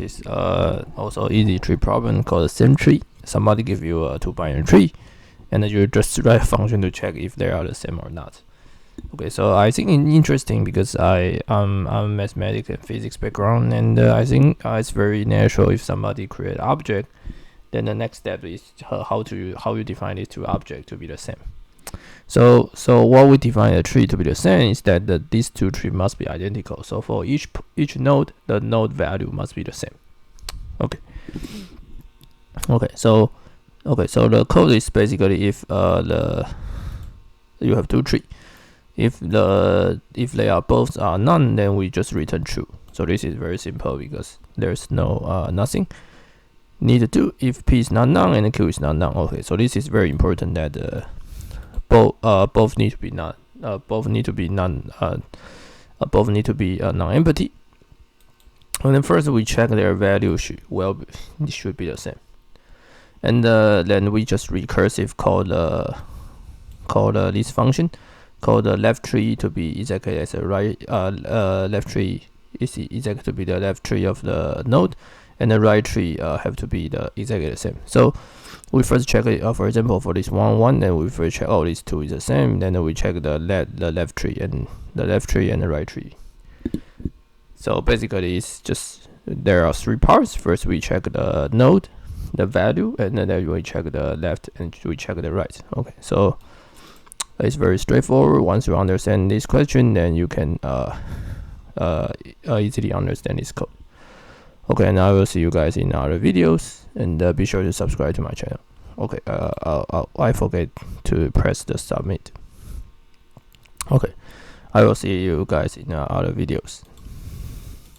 practice also easy tree problem called the same tree. Somebody give you a 2-binary tree, and then you just write a function to check if they are the same or not. Okay, so I think it's interesting because I'm a mathematics and physics background, and I think it's very natural if somebody create object, then the next step is how you define these two objects to be the same. So what we define a tree to be the same is that these two trees must be identical. So for each node, the node value must be the same. Okay. So the code is basically if you have two trees. If they are both none, then we just return true. So this is very simple because there's no nothing need to do if p is not none and q is not none. Okay, so this is very important that both need to be non non-empty. And then first we check their value should be the same, and then we just recursive call this function called the left tree to be exactly as a right left tree is exactly to be the left tree of the node, and the right tree have to be exactly the same. So we first check it, for example, for this 1 then we first check these two is the same, then we check the left tree and the right tree. So basically it's just there are 3 parts. First we check the node, the value, and then we check the left and we check the right. Okay, so it's very straightforward. Once you understand this question, then you can easily understand this code. Okay, and I will see you guys in other videos, and be sure to subscribe to my channel. Okay, I forget to press the submit. Okay, I will see you guys in other videos.